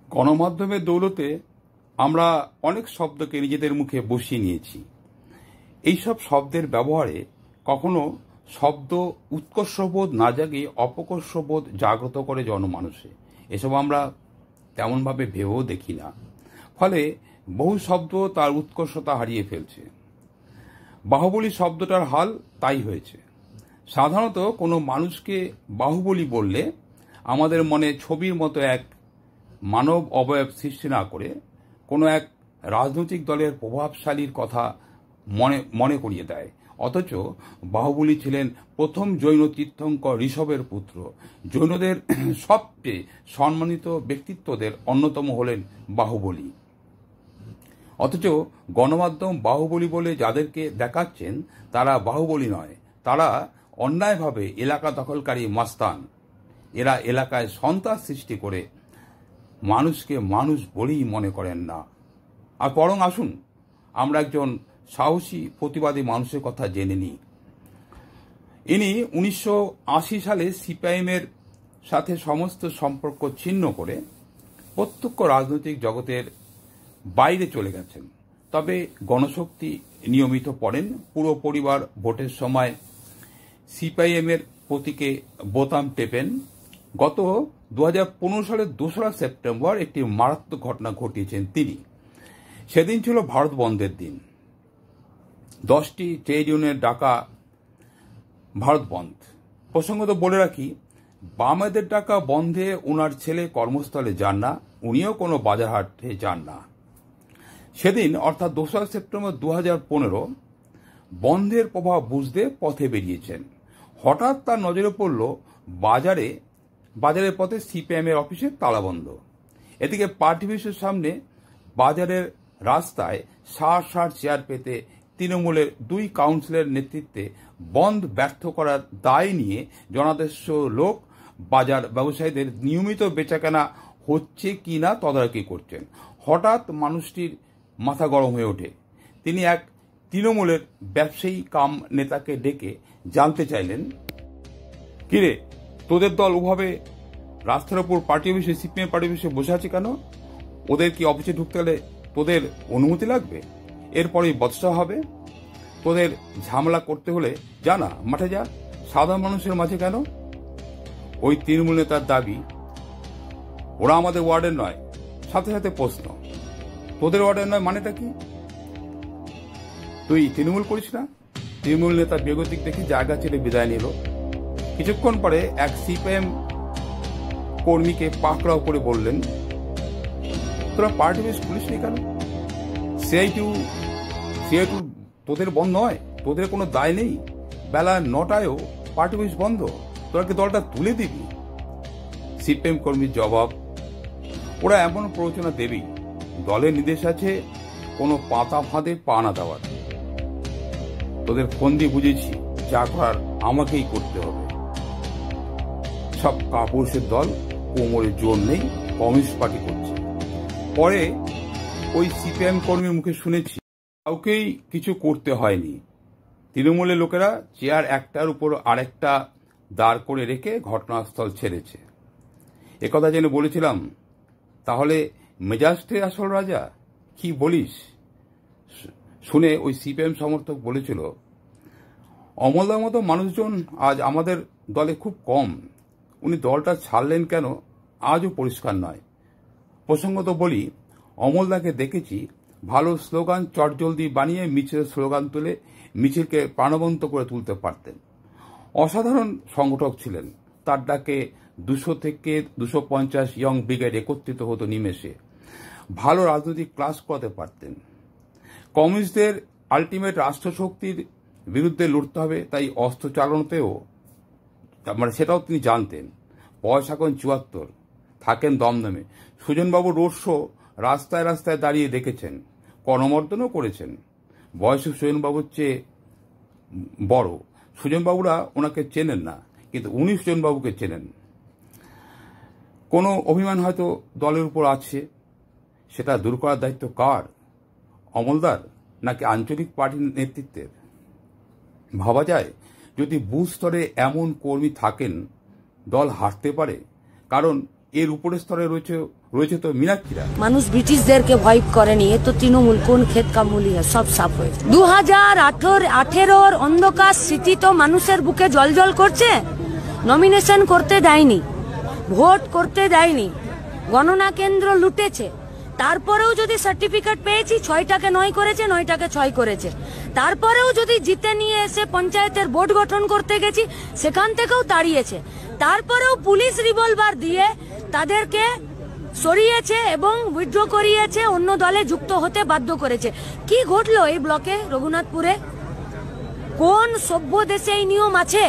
গণমাধ্যমের দৌলতে আমরা অনেক শব্দকে নিজেদের মুখে বসিয়ে নিয়েছি। এইসব শব্দের ব্যবহারে কখনো শব্দ উৎকর্ষবোধ না জাগিয়ে অপকর্ষবোধ জাগ্রত করে জনমানুষে। এসব আমরা তেমনভাবে ভেবেও দেখি না, ফলে বহু শব্দ তার উৎকর্ষতা হারিয়ে ফেলছে। বাহুবলী শব্দটার হাল তাই হয়েছে। সাধারণত কোনো মানুষকে বাহুবলী বললে আমাদের মনে ছবির মতো এক মানব অবয়ব সৃষ্টি না করে কোনো এক রাজনৈতিক দলের প্রভাবশালীর কথা মনে করিয়ে দেয়। অথচ বাহুবলী ছিলেন প্রথম জৈন তীর্থঙ্কর ঋষভের পুত্র। জৈনদের সবচেয়ে সম্মানিত ব্যক্তিত্বদের অন্যতম হলেন বাহুবলী। অথচ গণমাধ্যম বাহুবলী বলে যাদেরকে দেখাচ্ছেন তারা বাহুবলী নয়, তারা অন্যায়ভাবে এলাকা দখলকারী মাস্তান। এরা এলাকায় সন্ত্রাস সৃষ্টি করে মানুষকে মানুষ বলেই মনে করেন না। আর বরং আসুন আমরা একজন সাহসী প্রতিবাদী মানুষের কথা জেনে নিই। ইনি 1980 সালে সিপিআইএমের সাথে সমস্ত সম্পর্ক ছিন্ন করে প্রত্যক্ষ রাজনৈতিক জগতের বাইরে চলে গেছেন। তবে গণশক্তি নিয়মিত পড়েন। পুরো পরিবার ভোটের সময় সিপিআইএমের প্রতীকে বোতাম টেপেন। গত 2015 সালের 2রা সেপ্টেম্বর একটি মারাত্মক ঘটনা ঘটিয়েছেন তিনি। সেদিন ছিল ভারত বন্ধের দিন। 10টি ট্রেড ইউনিয়নের ডাকা ভারত বন্ধ। প্রসঙ্গত বলে রাখি, বামেদের ডাকা বন্ধে ওনার ছেলে কর্মস্থলে যান না, উনিও কোনো বাজার হাটে যান না। সেদিন অর্থাৎ 2রা সেপ্টেম্বর 2015 বন্ধের প্রভাব বুঝতে পথে বেরিয়েছেন। হঠাৎ তার নজরে পড়ল বাজারের পথে সিপিএমের অফিসে তালাবন্ধ। এদিকে পার্টি অফিসের সামনে বাজারের রাস্তায় ষাট চেয়ার পেতে তৃণমূলের 2 কাউন্সিলরের নেতৃত্বে বন্ধ ব্যর্থ করার দায় নিয়ে জনাদেশ লোক বাজার ব্যবসায়ীদের নিয়মিত বেচাকেনা হচ্ছে কি না তদারকি করছেন। হঠাৎ মানুষটির মাথা গরম হয়ে ওঠে। তিনি এক তৃণমূলের ব্যবসায়ী কাম নেতাকে ডেকে জানতে চাইলেন, কিরে, তোদের দল ওভাবে রাস্তার ওপর পার্টি অফিসে সিপিএম পার্টি অফিসে বসে আছে কেন? ওদের কি অফিসে ঢুকতে হলে তোদের অনুমতি লাগবে? এরপরেই বচসা হবে। তোদের ঝামেলা করতে হলে জানা মাঠে যা, সাধারণ মানুষের মাঝে কেন? ওই তৃণমূল নেতার দাবি, ওরা আমাদের ওয়ার্ডের নয়। সাথে সাথে প্রশ্ন, তোদের ওয়ার্ডের নয় মানেটা কি? তুই তৃণমূল করিস না? তৃণমূল নেতা বেগতিক দেখে জায়গা ছেড়ে বিদায় নিল। কিছুক্ষণ পরে এক সিপিএম কর্মীকে পাকড়াও করে বললেন, তোরা পার্টি অফিস খুলিসনি কেন? সিআইটু তোদের বন্ধ নয়, তোদের কোনো দায় নেই। বেলা 9টায়ও পার্টি অফিস বন্ধ, তোরা কি দলটা তুলে দিবি? সিপিএম কর্মীর জবাব, ওরা এমন প্ররোচনা দেবেই। দলের নির্দেশ আছে কোনো পাতা ফাঁদে পা না দেওয়ার। তোদের ফোন দিয়ে বুঝেছি, যা করার আমাকেই করতে হবে। সব কাপুরুষের দল, কোমরে জোর নেই, কমিউনিস্ট পার্টি করছে। পরে ওই সিপিএম কর্মীর মুখে শুনেছি কাউকেই কিছু করতে হয়নি। তৃণমূলের লোকেরা চেয়ার একটার উপর আরেকটা দাঁড় করে রেখে ঘটনাস্থল ছেড়েছে। একথা জেনে বলেছিলাম, তাহলে মেজাজটাই আসল রাজা। কি বলিস? শুনে ওই সিপিএম সমর্থক বলেছিল, অমলদার মতো মানুষজন আজ আমাদের দলে খুব কম। উনি দলটা ছাড়লেন কেন আজও পরিষ্কার নয়। প্রসঙ্গত বলি, অমলদাকে দেখেছি ভালো স্লোগান চটজলদি বানিয়ে মিছিলের স্লোগান তুলে মিছিলকে প্রাণবন্ত করে তুলতে পারতেন। অসাধারণ সংগঠক ছিলেন। তার ডাকে 200 থেকে 250 ইয়ং ব্রিগেড একত্রিত হতো নিমেষে। ভালো রাজনৈতিক ক্লাস করাতে পারতেন। কমিউনিস্টদের আলটিমেট রাষ্ট্রশক্তির বিরুদ্ধে লড়তে হবে, তাই অস্ত্র চালানোতেও সেটাও তিনি জানতেন। বয়স এখন 74, থাকেন দমদমে। সুজনবাবু রোড শো রাস্তায় রাস্তায় দাঁড়িয়ে দেখেছেন, করমর্দনও করেছেন। বয়সে সুজনবাবুর চেয়ে বড়। সুজনবাবুরা ওনাকে চেনেন না, কিন্তু উনি সুজনবাবুকে চেনেন। কোনো অভিমান হয়তো দলের উপর আছে, সেটা দূর করার দায়িত্ব কার? অমলদার নাকি আঞ্চলিক পার্টির নেতৃত্বের? ভাবা যায়, যদি বুথ স্তরে এমন কর্মী থাকেন, দল হারতে পারে। কারণ এর উপরের স্তরে রয়েছে তো মীনাক্ষীরা। মানুষ ব্রিটিশদেরকে ভয় করেনি, এ তো তৃণমূল কোন ক্ষেত কামুলি সব সাফ হয়েছে। 2018 অন্ধকার স্মৃতি তো মানুষের বুকে জলজল করছে। নমিনেশন করতে দেয়নি, ভোট করতে দেয়নি, গণনা কেন্দ্র লুটেছে, তারপরেও যদি সার্টিফিকেট পেয়েছি 6টাকে 9 করেছে, 9টাকে 6 করেছে, তারপরেও যদি জিতে নিয়ে এসে পঞ্চায়েতের বোর্ড গঠন করতে গেছি সেখান থেকেও তাড়িয়েছে, তারপরেও পুলিশ রিভলভার দিয়ে তাদেরকে সরিয়েছে এবং উইথড্র করিয়েছে, অন্য দলে যুক্ত হতে বাধ্য করেছে। কি ঘটলো এই ব্লকে রঘুনাথপুরে? কোন সভ্য দেশে এই নিয়ম আছে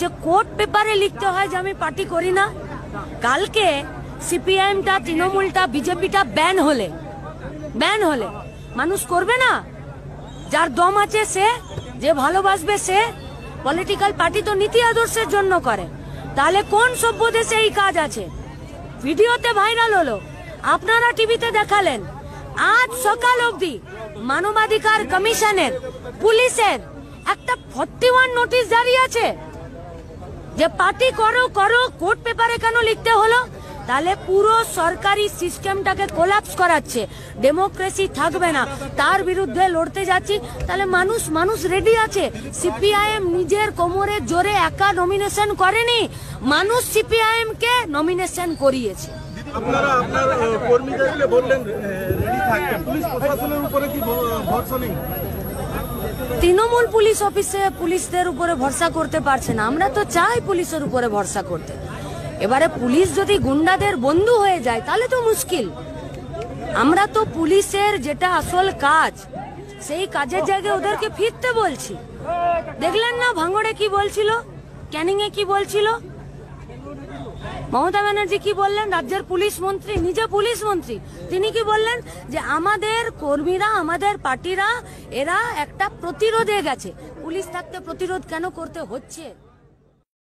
যে কোর্ট পেপারে লিখতে হয় যে আমি পার্টি করি না? কালকে সিপিআইএমটা, তৃণমূলটা, বিজেপিটা ব্যান হলে মানুষ করবে না? যার দম আছে সে, যে ভালোবাসবে সে। পলিটিক্যাল পার্টি তো নীতি আদর্শের জন্য করে, তাহলে কোন সভ্য দেশে এই কাজ আছে? ভিডিওতে ভাইরাল হলো, আপনারা টিভিতে দেখালেন। আজ সকাল অবধি মানবাধিকার কমিশনের, পুলিশের একটা 41 নোটিশ জারি আছে যে পার্টি করো, কোর্ট পেপারে কেন লিখতে হলো? তাহলে পুরো সরকারি সিস্টেমটাকে কোলাপস করাচ্ছে, ডেমোক্রেসি থাকবে না, তার বিরুদ্ধে লড়তে যাচ্ছি। তাহলে মানুষ রেডি আছে। সিপিআইএম নিজের কোমরের জোরে একা নমিনেশন করেনি, মানুষ সিপিআইএম কে নমিনেশন করিয়েছে। আপনারা আপনার কর্মীদেরকে বললেন রেডি থাকতে, পুলিশ প্রশাসনের উপরে কি ভরসা নেই? তৃণমূল পুলিশ অফিসে পুলিশদের উপরে ভরসা করতে পারছে না, আমরা তো চাই পুলিশের উপরে ভরসা করতে। এবারে পুলিশ যদি গুন্ডাদের বন্ধু হয়ে যায় তাহলে তো মুশকিল। আমরা তো পুলিশের যেটা আসল কাজ, সেই কাজের জায়গায় ওদেরকে ফিরতে বলছি। দেখলেন না ভাঙড়ে কি বলছিল, ক্যানিং এ কি বলছিল, মমতা ব্যানার্জি কি বললেন, রাজ্যের পুলিশ মন্ত্রী, নিজে পুলিশ মন্ত্রী, তিনি কি বললেন যে আমাদের কর্মীরা, আমাদের পার্টিরা এরা একটা প্রতিরোধে গেছে। পুলিশ থাকতে প্রতিরোধ কেন করতে হচ্ছে?